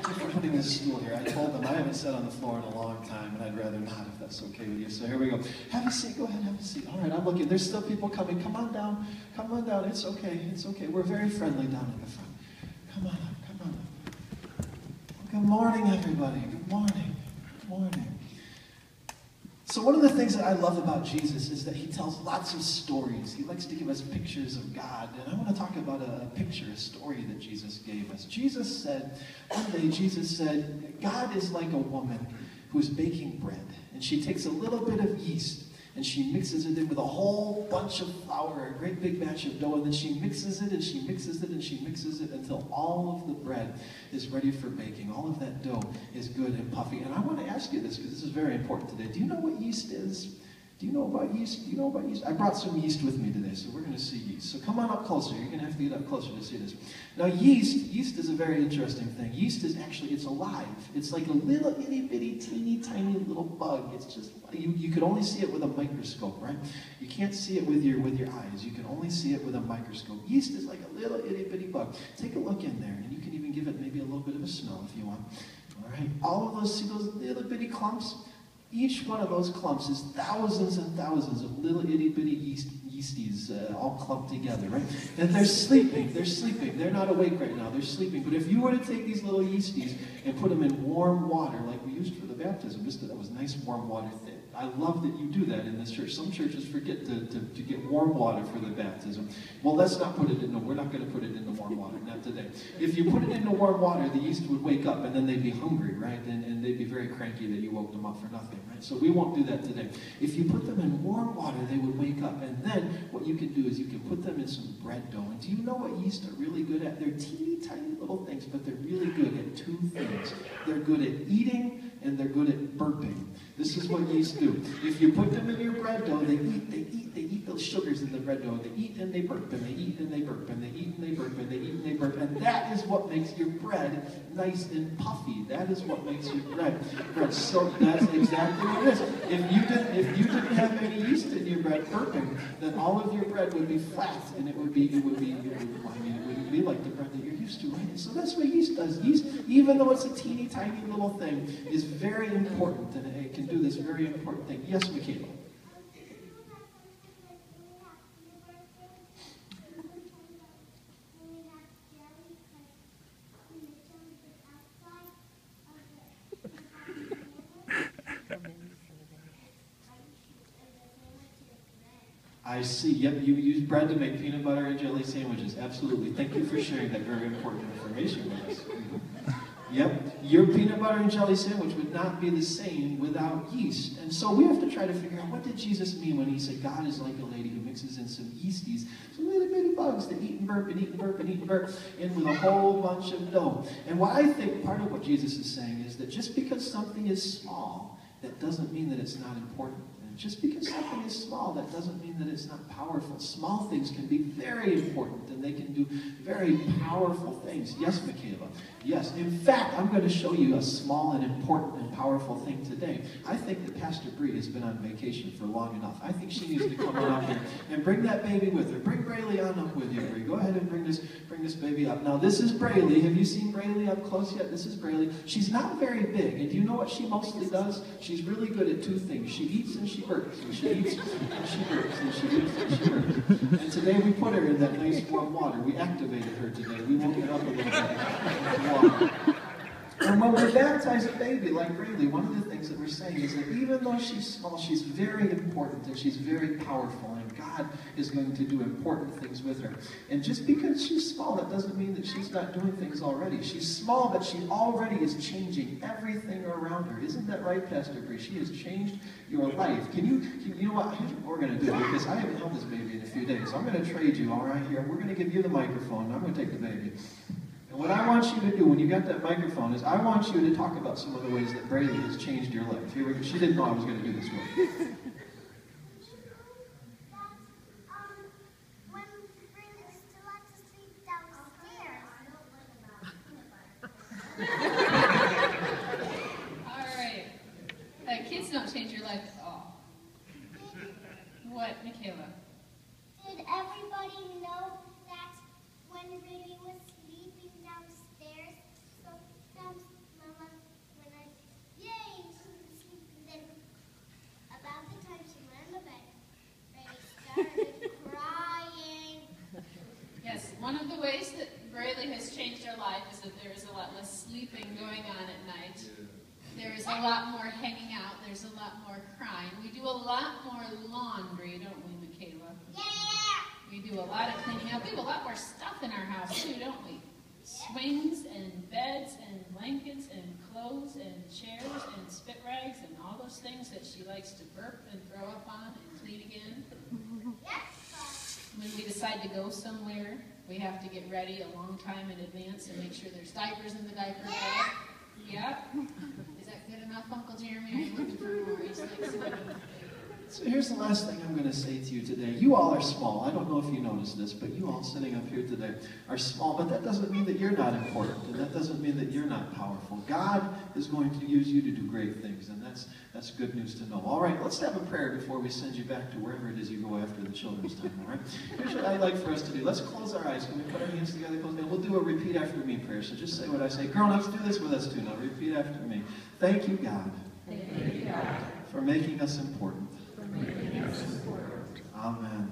thank you for putting this stool here. I told them I haven't sat on the floor in a long time, and I'd rather not if that's okay with you. So here we go. Have a seat. Go ahead, have a seat. All right, I'm looking. There's still people coming. Come on down. Come on down. It's okay. It's okay. We're very friendly down in the front. Come on up. Come on up. Good morning, everybody. Good morning. Good morning. So one of the things that I love about Jesus is that he tells lots of stories. He likes to give us pictures of God. And I want to talk about a picture, a story that Jesus gave us. One day Jesus said, God is like a woman who's baking bread. And she takes a little bit of yeast and she mixes it in with a whole bunch of flour, a great big batch of dough, and then she mixes it and she mixes it and she mixes it until all of the bread is ready for baking. All of that dough is good and puffy. And I want to ask you this because this is very important today. Do you know what yeast is? Do you know about yeast? Do you know about yeast? I brought some yeast with me today, so we're going to see yeast. So come on up closer. You're going to have to get up closer to see this. Now yeast is a very interesting thing. Yeast is actually, it's alive. It's like a little itty bitty teeny tiny little bug. It's just, you could only see it with a microscope, right? You can't see it with your eyes. You can only see it with a microscope. Yeast is like a little itty bitty bug. Take a look in there, and you can even give it maybe a little bit of a smell if you want. All right, all of those, see those little bitty clumps? Each one of those clumps is thousands and thousands of little itty-bitty yeasties all clumped together, right? And they're sleeping. They're not awake right now. They're sleeping. But if you were to take these little yeasties and put them in warm water, like we used for the baptism, just that was nice warm water. I love that you do that in this church. Some churches forget to get warm water for the baptism. Well, let's not put it in. No, we're not going to put it in the warm water. Not today. If you put it into warm water, the yeast would wake up, and then they'd be hungry, right? And they'd be very cranky that you woke them up for nothing, right? So we won't do that today. If you put them in warm water, they would wake up, and then what you can do is you can put them in some bread dough. And do you know what yeast are really good at? They're teeny tiny little things, but they're really good at two things. They're good at eating, and they're good at burping. This is what yeast do. If you put them in your bread dough, they eat those sugars in the bread dough. They eat and they burp, and they eat and they burp, and they eat and they burp, and they eat and they burp. And that is what makes your bread nice and puffy. That is what makes your bread. So that's exactly what it is. If you didn't have any yeast in your bread burping, then all of your bread would be flat, and it wouldn't be like the bread that you're used to, right? And so that's what yeast does. Yeast, even though it's a teeny tiny little thing, is very important, and it can do this very important thing. Yes, Michaela? I see. Yep, you use bread to make peanut butter and jelly sandwiches. Absolutely. Thank you for sharing that very important information with us. Yep, your peanut butter and jelly sandwich would not be the same without yeast. And so we have to try to figure out, what did Jesus mean when he said God is like a lady who mixes in some yeasties, some little bitty bugs that eat and burp and eat and burp and eat and burp, and with a whole bunch of dough. And what I think part of what Jesus is saying is that just because something is small, that doesn't mean that it's not important. And just because something is small, that doesn't mean that it's not powerful. Small things can be very important, and they can do very powerful things. Yes, Michaela? Yes. In fact, I'm going to show you a small and important and powerful thing today. I think that Pastor Bree has been on vacation for long enough. I think she needs to come on up here and bring that baby with her. Bring Braeleigh on up with you, Bree. Go ahead and bring this baby up. Now, this is Braeleigh. Have you seen Braeleigh up close yet? This is Braeleigh. She's not very big, and do you know what she mostly does? She's really good at two things. She eats and she burps. And she eats and she burps. And she eats and she burps. And today we put her in that nice warm water. We activated her today. We woke her up a little bit. And when we baptize a baby like Braeleigh, one of the things that we're saying is that even though she's small, she's very important and she's very powerful, and God is going to do important things with her. And just because she's small, that doesn't mean that she's not doing things already. She's small, but she already is changing everything around her. Isn't that right, Pastor Bree? She has changed your life. You know what? Here's what we're going to do, because I haven't held this baby in a few days. So I'm going to trade you, all right, here. We're going to give you the microphone, and I'm going to take the baby. And what I want you to do when you got that microphone is I want you to talk about some of the ways that Braeleigh has changed your life. Here we go. She didn't know I was going to do this one. When Braeleigh used to like to sleep downstairs. All right. Kids don't change your life at all. What, Michaela? Did everybody know that when Braeleigh was sleeping downstairs, your life is that there is a lot less sleeping going on at night. There is a lot more hanging out. There's a lot more crying. We do a lot more laundry, don't we, Michaela? Yeah! We do a lot of cleaning up. We have a lot more stuff in our house, too, don't we? Swings and beds and blankets and clothes and chairs and spit rags and all those things that she likes to burp and throw up on and clean again. When we decide to go somewhere, we have to get ready a long time in advance and make sure there's diapers in the diaper bag. Yep. Is that good enough, Uncle Jeremy? Are you looking for more? He's like sniffing. So here's the last thing I'm going to say to you today. You all are small. I don't know if you noticed this, but you all sitting up here today are small. But that doesn't mean that you're not important, and that doesn't mean that you're not powerful. God is going to use you to do great things, and that's good news to know. All right, let's have a prayer before we send you back to wherever it is you go after the children's time, all right? Here's what I'd like for us to do. Let's close our eyes. Can we put our hands together, close them? We'll do a repeat after me prayer. So just say what I say. Grown-ups, do this with us too. Now repeat after me. Thank you, God, Thank you, God, for making us important. for making us important. Amen.